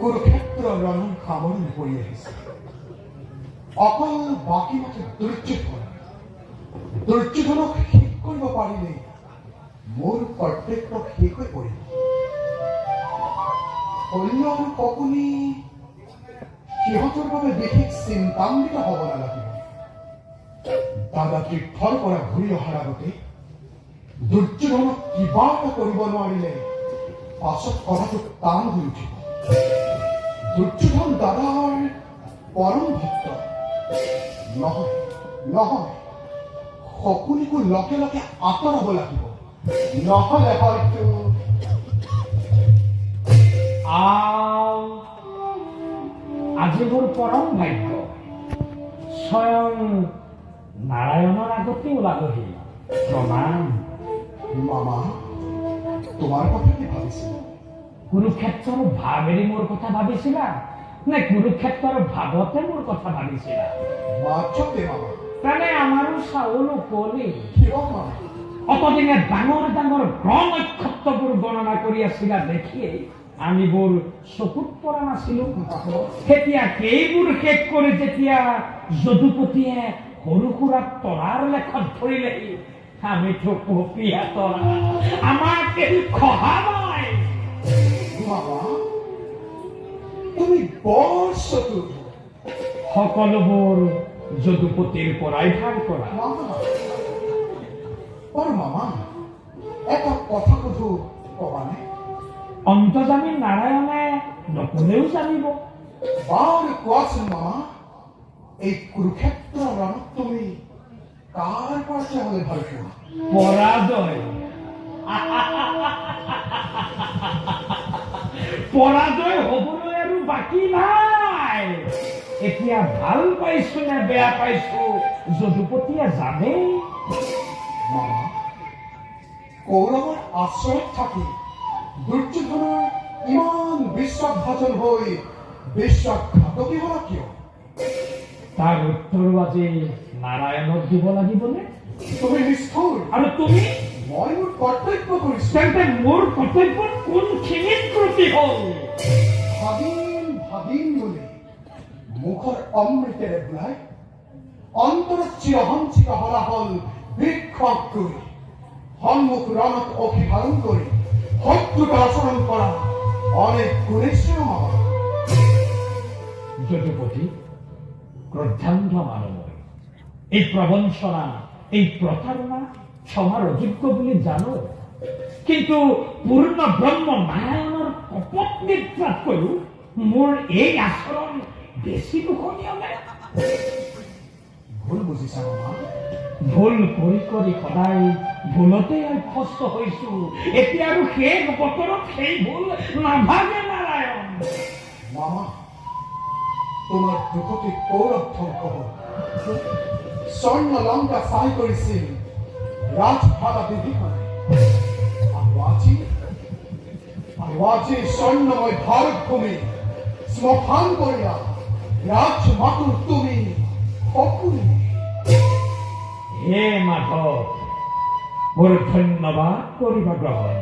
কুৰুক্ষেত্ৰ ৰণ সামৰণি পৰি আহিছে। অকল বাকী মাত্ৰ দুৰ্যোধনক শেষ কৰিব পাৰিলেই মোৰ কৰ্তব্য শেষ হৈ পৰিব। সৈন্য আৰু শকুনি সিহঁতৰ বাবে বিশেষ চিন্তান্বিত হ'ব নালাগিব। দাদা তীৰ্থৰ পৰা ঘূৰি অহাৰ আগতে দুৰ্যোধনক কিবা এটা কৰিব নোৱাৰিলে পাছত কথাটো টান হৈ উঠিব। দুৰ্যোধন দাদাৰ পৰম ভক্ত নহয় নহয়, শকুনিকো লগে লগে আঁতৰাব লাগিব, নহলে হয়তো আজি মোৰ পৰম ভাগ্য স্বয়ং নাৰায়ণৰ আগতে ওলাবহি। প্ৰণাম। মামা, তোমাৰ কথা কি ভাবিছিলা? কুৰুক্ষেত্ৰৰ ভাৱ এৰি মোৰ কথা ভাবিছিলা নে কুৰুক্ষেত্ৰৰ ভাৱতে মোৰ কথা ভাবিছিলা? মাত্ৰতে মামা। তানে আমাৰো চাউল উপলি কিয় মামা? অতদিনে ডাঙৰ ডাঙৰ গ্ৰহ নক্ষত্ৰবোৰ গণনা কৰি আছিলা দেখিয়েই আমিবোৰ চকুত পৰা নাছিলো। তেতিয়া সেইবোৰ শেষ কৰি যেতিয়া যদুপতিয়ে সৰু সুৰা তৰাৰ লেখত ধৰিলেহি আমিতো পপিয়া তৰা, আমাক খহা নাই। মামা, তুমি বৰ চতুৰ। সকলোবোৰ যদুপতিৰ পৰাই ভাগ কৰা। মামা, এটা কথা সুধো, কবানে? অন্তৰ্যামী নাৰায়ণে নকলেও জানিব। বাৰু কোৱাচোন মামা, এই কুৰুক্ষেত্ৰ ৰণত তুমি কাৰ পাৰ্শ্ব হলে ভাল পোৱা? পৰাজয়। পৰাজয় হবলৈ আৰু বাকী নাই। এতিয়া ভাল পাইছো নে বেয়া পাইছো যদুপতিয়ে জানে। মামা, কৌৰৱৰ আশ্ৰয়ত থাকি দুৰ্যোধনৰ ইমান বিশ্বাসভাজন হৈ বিশ্বাসঘাতকী হল কিয়? তাৰ উত্তৰো আজি নাৰায়ণক দিব লাগিবনে? তুমি নিষ্ঠুৰ আৰু তুমি? মই মোৰ কৰ্তব্য কৰিছো। তেন্তে মোৰ কৰ্তব্যত কোনখিনিত ত্ৰুটি হল? ভাগিন ভাগিন বুলি মুখৰ অমৃতেৰে বুলাই অন্তৰত চিৰসঞ্চিত হলাহল বিক্ষোভ কৰি সন্মুখ ৰণত অভিভাৰণ কৰি শত্ৰুতা আচৰণ কৰা অনেক গুণেশ্বৰ মামা। যদুপতি, ক্ৰোধান্ধ মানৱ এই প্ৰবঞ্চনা, এই প্ৰতাৰণা ক্ষমাৰ অযোগ্য বুলি জানো, কিন্তু পূৰ্ণ ব্ৰহ্ম নাৰায়ণৰ কপট নিদ্ৰাতকৈও মোৰ এই আচৰণ বেছি দুখনীয় নে? ভুল বুজিছা মামা। ভুল কৰি কৰি সদায় ভুলতে অভ্যস্ত হৈছো। এতিয়া আৰু সেই বতৰত সেই ভুল নাভাগে নাৰায়ণ। মামা, তোমাৰ দুখতে কৌৰৱ ধ্বংস হল। স্বৰ্ণ লংকা চাই কৰিছিল ৰাজভাদা বিভীষণে। আৰু আজি স্বৰ্ণময় ভাৰত ভূমি শ্মশান কৰিলা ৰাজমাতুৰ তুমি শকুনি। হে মাধৱ, মোৰ ধন্যবাদ কৰিবা গ্ৰহণ।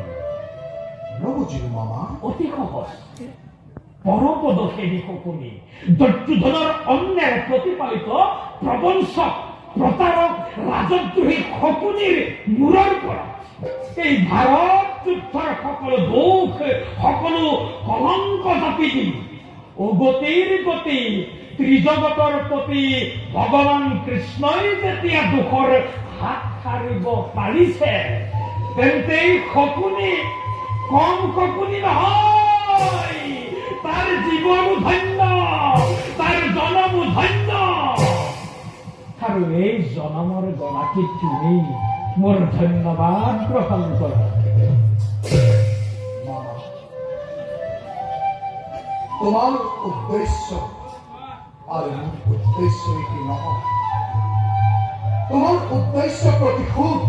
নবুজিলো মামা। অতি সহজ। পৰপদশেৰী শকুনি, দুৰ্যোধনৰ অন্যায় প্ৰতিপালিত প্ৰবঞ্চক, প্ৰতাৰক, ৰাজদ্ৰোহী শকুনিৰ মূৰৰ পৰা এই ভাৰত যুদ্ধৰ সকলো দুখ, সকলো কলংক জাপি দি উগতিৰ গতি ত্ৰিজগতৰ প্ৰতি ভগৱান কৃষ্ণই যেতিয়া দুখৰ হাত সাৰিব পাৰিছে, তেন্তে শকুনি কম শকুনি নহয়। তাৰ জীৱনো ধন্য, তাৰ জনমো ধন্য। আৰু এই জনমৰ গৰাকী তুমি মোৰ ধন্যবাদ গ্ৰহণ কৰা। মামা, তোমাৰ উদ্দেশ্য আৰু মোৰ উদ্দেশ্য এটি নহয়। তোমাৰ উদ্দেশ্য প্ৰতিশোধ